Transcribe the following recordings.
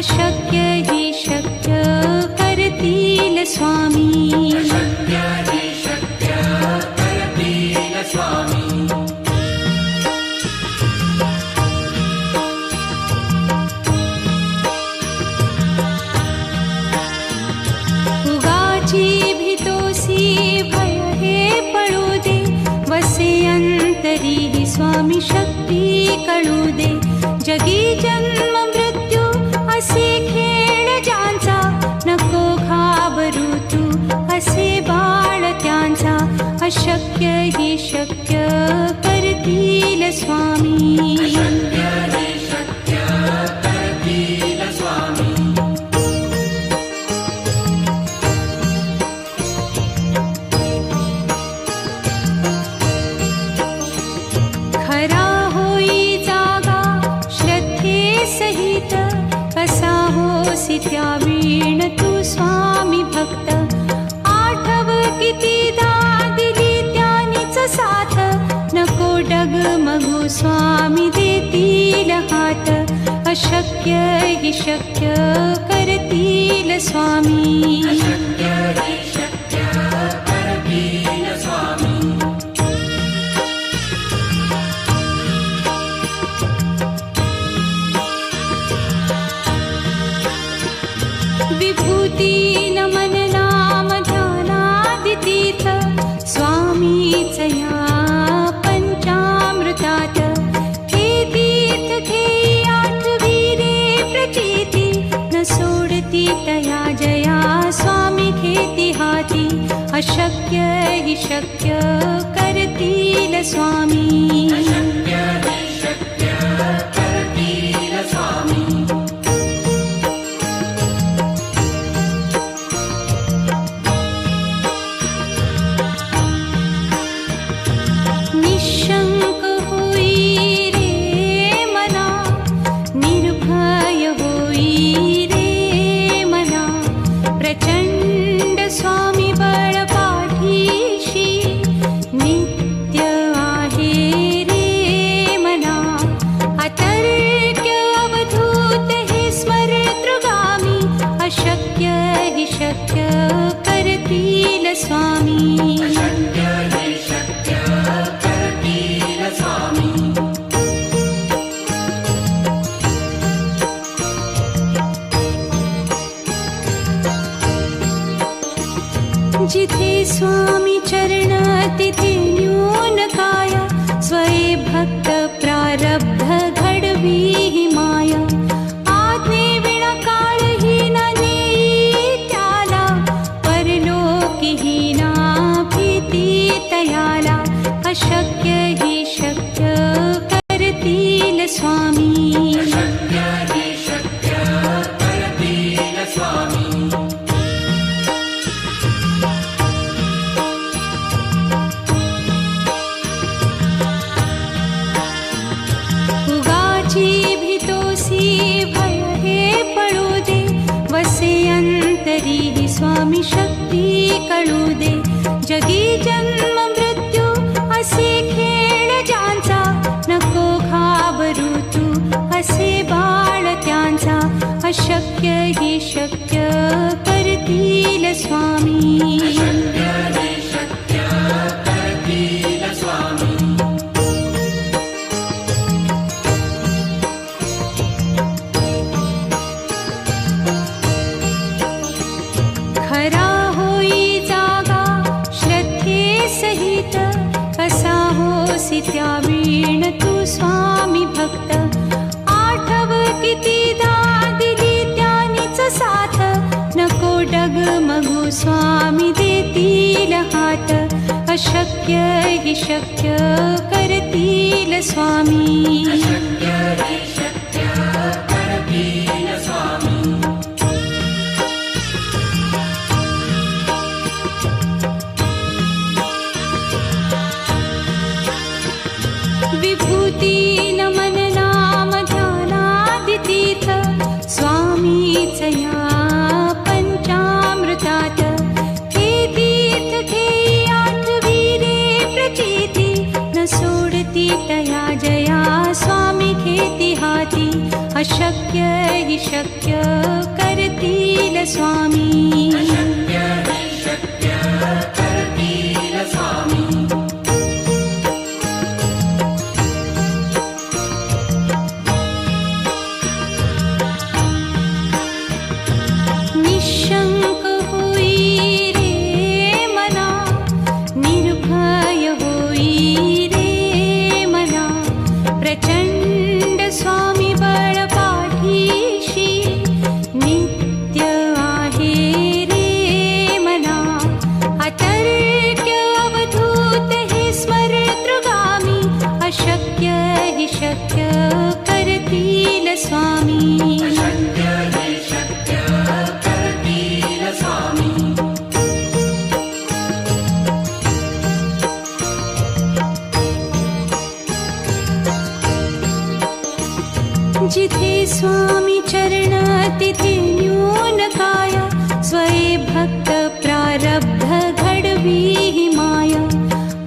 अशक्य हि शक्य करतील स्वामी. अशक्य हि शक्य करतील स्वामी. उगाची भीतोसी भय हे पळू दे, वसे अंतरी हि स्वामी शक्ती कळू दे. जगी जन्म मृत्यू असे खेळ ज्यांचा, नको घाबरू तू असे बाळ त्यांचा. अशक्य हि शक्य करतील स्वामी. अशक्य हि शक्य करतील स्वामी. खरा होई जागा श्रद्धे सहित, कसा होसी त्या वीण तू स्वामी भक्त. आठव कितीदा दिली त्यानीच साथ, नको डगमगू स्वामी देतील हात. अशक्य हि शक्य करतील स्वामी. अशक्य हि शक्य करतील स्वामी. विभूती नमन नाम ध्यानादितीर्थ, स्वामीच या पंचामृतात. हे तीर्थ घेई आठवी रे प्रचिती, न सोडती तया जया स्वामी घेती हाती. अशक्य हि शक्य करतील स्वामी. अशक्य हि शक्य करतील स्वामी. निशंक होई रे मना, निर्भय होई रे मना. प्रचंड स्वामी बळ पाठीशी, नित्य आहे रे मना. अतर्क्य अवधूत हे स्मरतृगामी, अशक्य हि शक्य करतील स्वामी. अशक्य हि शक्य करतील स्वामी. जिथे स्वामी चरण तिथे न्यून काय, स्वये भक्त प्रारब्ध घडवी हि माया. आज्ञे विना काळही न नेई त्याला, परलोकी हि ना भीती तयाला. अशक्य हि शक्य करतील स्वामी. अशक्य हि शक्य करतील स्वामी. उगाची भीतोसी भय हे पळू दे, वसे अंतरी हि स्वामी शक्ती कळू दे. जगी जन्म मृत्यू असे खेळ ज्यांचा, नको घाबरू तू असे बाळ त्यांचा. अशक्य हि शक्य करतील स्वामी. अशक्य हि शक्य करतील स्वामी. खरा होई जागा श्रद्धे सहित, कसा होसी त्या वीण तू स्वामी भक्त. आठव कितीदा दिली त्यानीच साथ, नको डगमगू स्वामी देतील हात. अशक्य हि शक्य करतील स्वामी. अशक्य हि शक्य करतील स्वामी. विभूती नमन नाम ध्यानादितीर्थ, स्वामीच या पंचामृतात. हे तीर्थ घेई आठवी रे प्रचिती, न सोडती तया जया स्वामी घेती हाती. अशक्य हि शक्य करतील स्वामी अशक्य हि शक्य करतील स्वामी निशंक होई रे मना निर्भय होई रे मना प्रचंड स्वामी बळ पाठीशी नित्य आहे रे मना अतर्क्य अवधूत हे स्मरतृगामी अशक्य हि शक्य करतील स्वामी अशक्य हि शक्य करतील स्वामी जिथे स्वामी चरण तिथे न्यून काय स्वये भक्त प्रारब्ध घडवी ही माय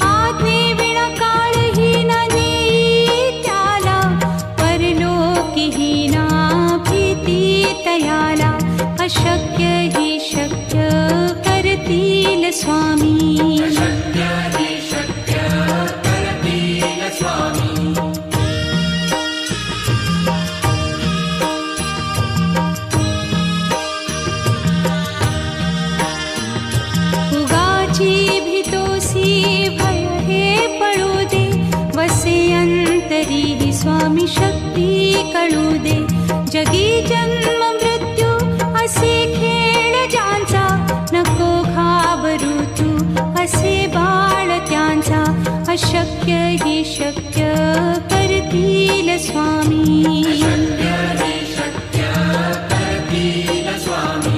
आज्ञे विना काळही न नेई त्याला परलोकीही ना भीती तयाला अशक्य हि शक्य करतील स्वामी अशक्य हि शक्य करतील स्वामी उगाची भीतोसी भय हे पळू दे वसे अंतरी ही स्वामी शक्ती कळू दे जगी जन्म मृत्यू असे खेळ ज्यांचा नको घाबरू तू असे बाळ त्यांचा अशक्य हि शक्य करतील स्वामी अशक्य हि शक्य करतील स्वामी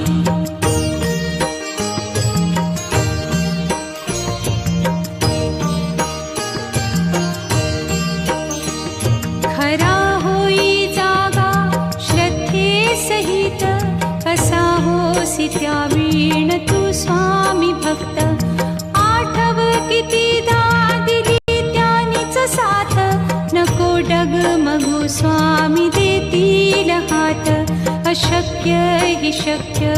खरा होई जागा श्रद्धे सहित कसा होसी त्या वीण तू स्वामी भक्त आठव कितीदा दिली त्यानीच साथ नको डगमगू स्वामी देतील हात अशक्य हि शक्य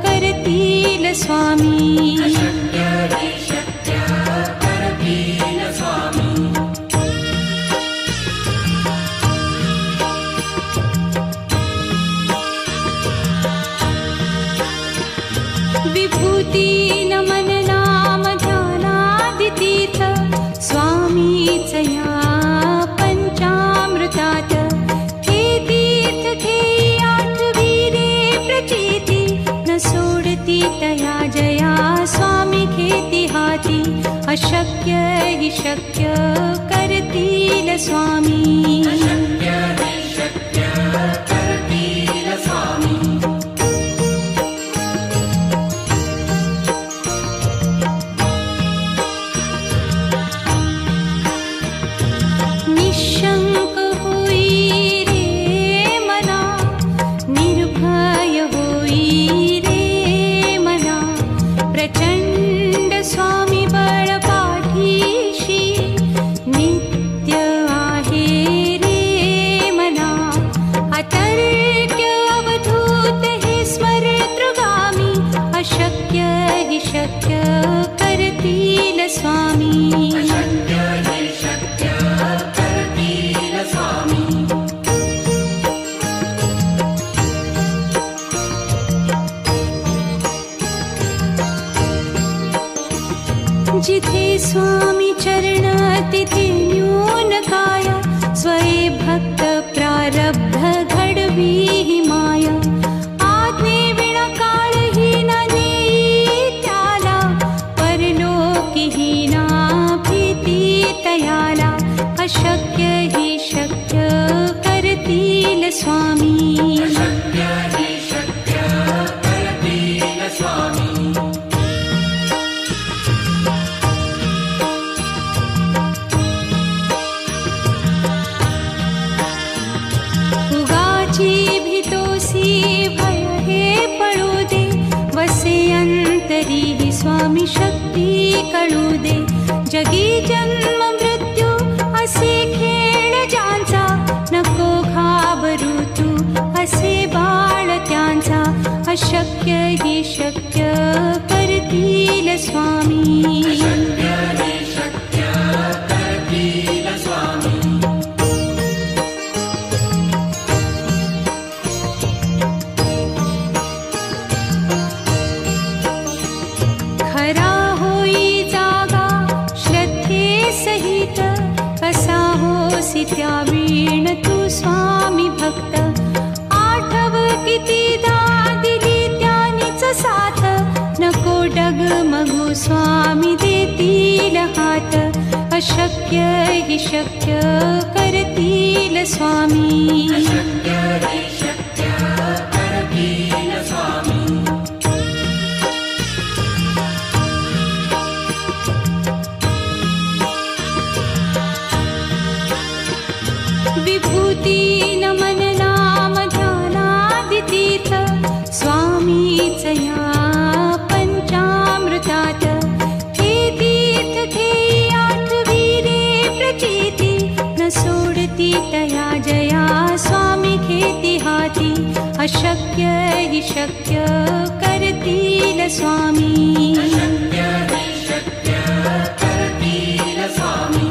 करतील स्वामी अशक्य हि शक्य करतील स्वामी विभूती नमन नाम ध्यानादितीर्थ स्वामीच या पंचामृतात हे तीर्थ घेई आठवी रे प्रचिती न सोडती तया जया स्वामी घेती हाती अशक्य हि शक्य करतील स्वामी अशक्य हि शक्य करतील स्वामी निशंक होई रे मना निर्भय होई रे मना प्रचंड स्वामी बळ पाठीशी नित्य आहे रे मना अतर्क्य अवधूत हे स्मरतृगामी अशक्य हि शक्य करतील स्वामी अशक्य हि शक्य करतील स्वामी जिथे स्वामी चरण तिथे न्यून काय स्वये भक्त प्रारब्ध घडवी ही माय आज्ञे विना काळही न नेई त्याला परलोकीही ना भीती तयाला अशक्य हि शक्य करतील स्वामी अशक्य हि शक्य करतील स्वामी उगाची भीतोसी भय हे पळू दे वसे अंतरी ही स्वामी शक्ती कळू दे जगी जन्म मृत्यू असे खेळ ज्यांचा नको घाबरू तू अशक्य हि शक्य करतील स्वामी. अशक्य हि शक्य करतील स्वामी. खरा होई जागा श्रद्धे सहित, कसा होसी त्या वीण तू स्वामी भक्त. आठव कितीदा दिली त्यानीच साथ, नको डगमगू स्वामी देतील हात. अशक्य हि शक्य करतील स्वामी. अशक्य हि शक्य करतील स्वामी. विभूती नमन नाम ध्यानादितीर्थ, स्वामीच या पंचामृतात. हे तीर्थ घेई आठवी रे प्रचिती, न सोडती तया जया स्वामी घेती हाती. अशक्य हि शक्य करतील स्वामी. अशक्य हि शक्य करतील स्वामी.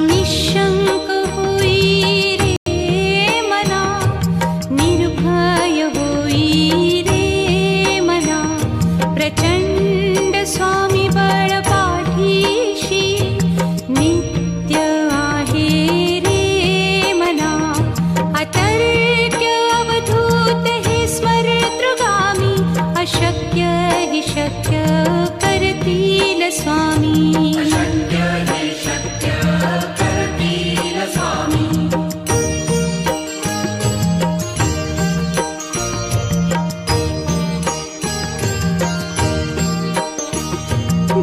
निशंक होई रे मना, निर्भय होई रे मना. प्रचंड स्वामी बळ पाठीशी, नित्य आहे रे मना. अतर्क्य अवधूत हे स्मरतृगामी, अशक्य हि शक्य करतील स्वामी. अशक्य हि शक्य करतील स्वामी.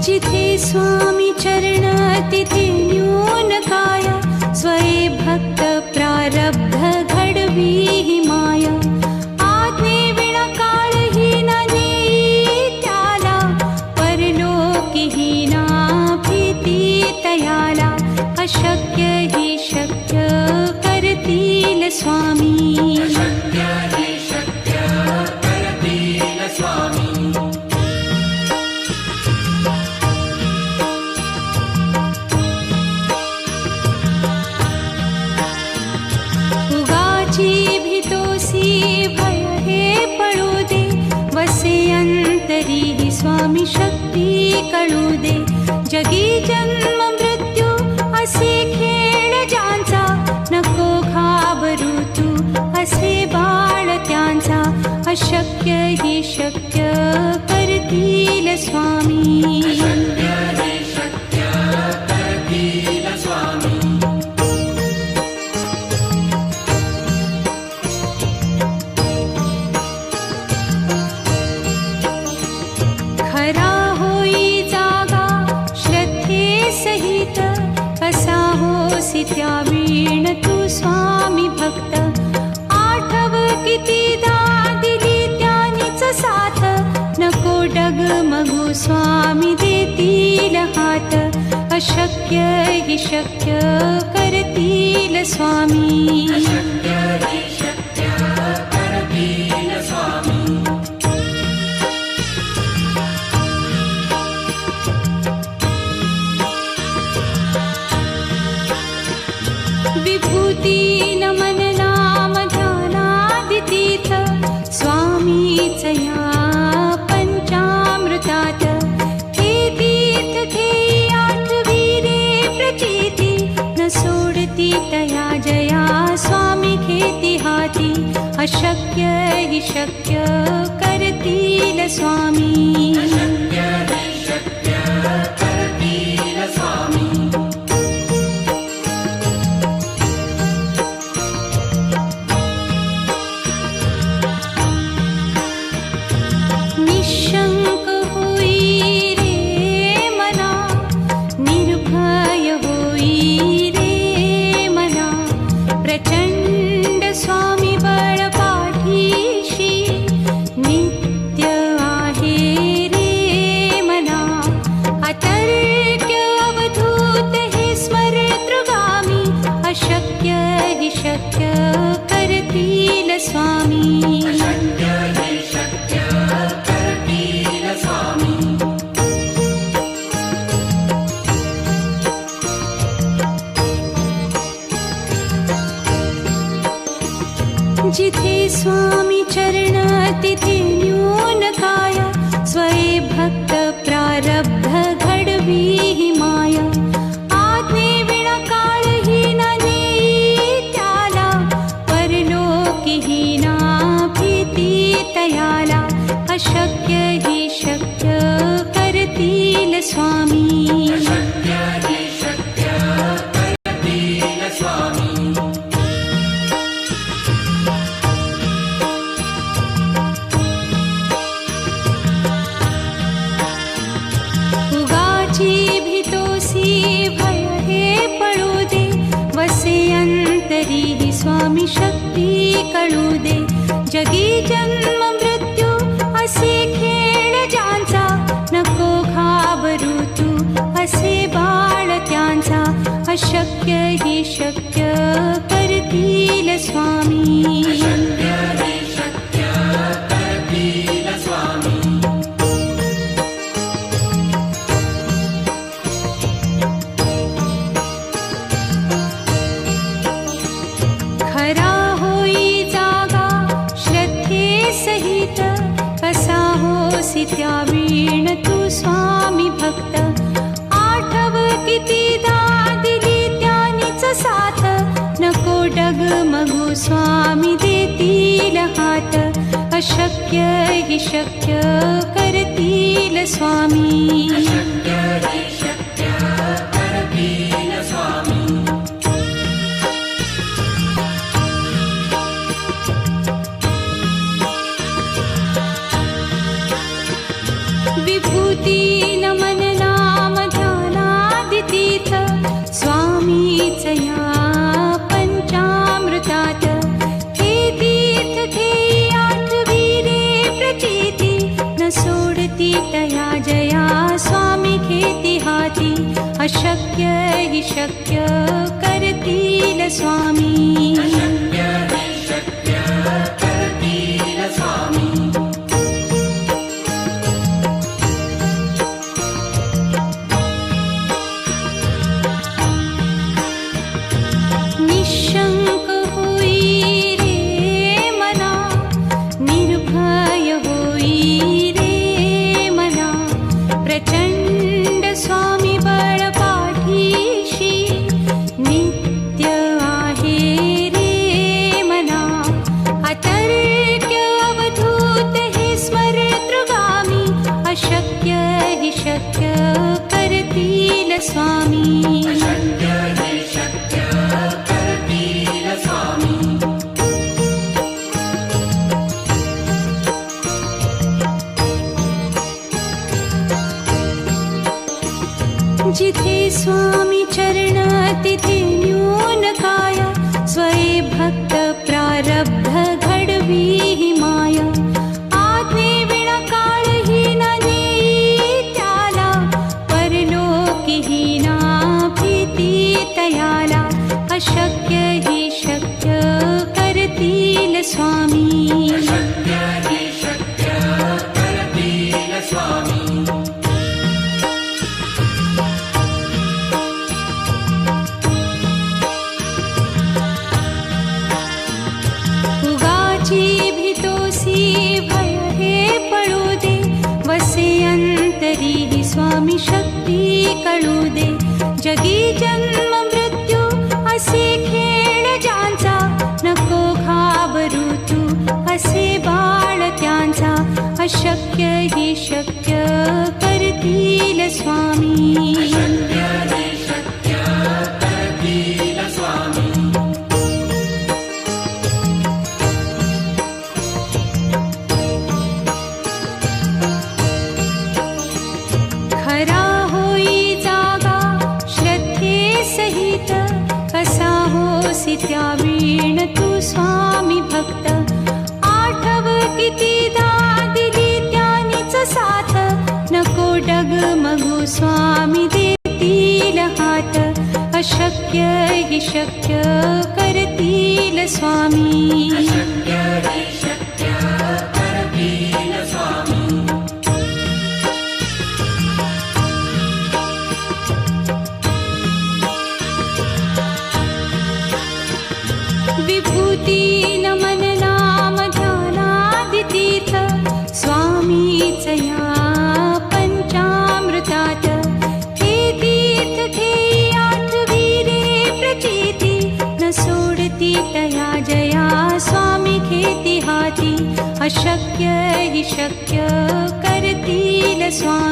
जिथे स्वामी चरण तिथे न्यून काय, स्वये भक्त प्रारब्ध घडवी हि माय. आज्ञे विना काळही न नेई त्याला, परलोकी हि ना भीती तयाला. अशक्य हि शक्य करतील स्वामी. अशक्य हि शक्य करतील स्वामी. उगाची भीतोसी भय हे पळू दे, वसे अंतरी हि स्वामी शक्ती कळू दे. जगी जन्म मृत्यू असे खेळ ज्यांचा, नको घाबरू तू असे बाळ त्यांचा. अशक्य हि शक्य करतील स्वामी. अशक्य हि शक्य करतील स्वामी. खरा होई जागा श्रद्धे सहित, कसा होसी त्या वीण तू स्वामी भक्त. आठव कितीदा दिली त्यानीच साथ, नको डगमगू स्वामी देतील हात. अशक्य हि शक्य करतील स्वामी. अशक्य हि शक्य करतील स्वामी. विभूती नमन नाम ध्यानादितीर्थ, स्वामीच या पंचामृतात. हे तीर्थ घेई आठवी रे प्रचिती, न सोडती तया जया स्वामी घेती हाती. अशक्य हि शक्य करतील स्वामी. अशक्य हि शक्य करतील स्वामी. निशंक होई रे मना, निर्भय होई रे मना. प्रचंड स्वामी बळ पाठीशी, नित्य आहे रे करतील स्वामी. अशक्य हे शक्य करतील स्वामी. जिथे स्वामी चरण तिथे न्यून काया. स्वये भक्त प्रारब्ध घडवी ही माया. आज्ञे विना काळही न नेई त्याला. परलोकीही ना भीती तयाला. अशक्य ही शक्य करतील स्वामी. अशक्य हे शक्य करतील स्वामी. भय हे पळू दे. वसे अंतरी ही स्वामी शक्ती कळू दे. जगी जन्म मृत्यू असे खेळ ज्यांचा. नको घाबरू तू असे बाळ त्यांचा. अशक्य ही शक्य करतील स्वामी. अशक्य हे शक्य करतील स्वामी. खरा होई जागा श्रद्धे सहित. कसा होसी त्या वीण तू स्वामी भक्त. आठव कितीदा दिली त्यानीच साथ. नको डगमगू स्वामी देतील हात. अशक्य ही शक्य करतील स्वामी. अशक्य हे शक्य करतील स्वामी. विभूती नमन नाम ध्यानादितीर्थ. स्वामीच या पंचामृतात. हे तीर्थ घेई आठवी रे प्रचिती. न सोडती तया जया स्वामी घेती हाती. अशक्य ही शक्य करतील स्वामी. अशक्य हे शक्य करतील स्वामी. निशंक होई रे मना. निर्भय होई रे मना. प्रचंड स्वामी बळ पाठीशी. नित्य आहे रे मना. अतर्क्य अवधूत हे स्मरतृगामी. अशक्य ही शक्य करतील स्वामी. अशक्य हे शक्य करतील स्वामी. जिथे स्वामी चरण तिथे न्यून काया. स्वये भक्त प्रारब्ध घडवी ही माया. आज्ञे विना काळही न नेई त्याला. परलोकीही ना भीती तयाला. अशक्य ही शक्य करतील स्वामी. अशक्य हे शक्य करतील स्वामी. उगाची भीतोसी भय हे पळू दे. वसे अंतरी ही स्वामी शक्ती कळू दे. जगी जन्म मृत्यू असे खेळ ज्यांचा. नको घाबरू तू असे बाळ त्यांचा. अशक्य ही शक्य करतील स्वामी. अशक्य हे शक्य करतील स्वामी. खरा होई जागा श्रद्धे सहित. कसा होसी त्या वीण तू स्वामी भक्त. आठव कितीदा दिली त्यानीच साथ. नको डगमगू स्वामी देतील हात. अशक्य ही शक्य करतील स्वामी अशक्य हि शक्य करतील स्वामी विभूती नमन नाम ध्यानादितीर्थ स्वामीच या पंचामृतात हे तीर्थ घेई आठवीरे प्रचिती न सोडती तया जया स्वामी घेती हाती अशक्य हि शक्य करतील स्वामी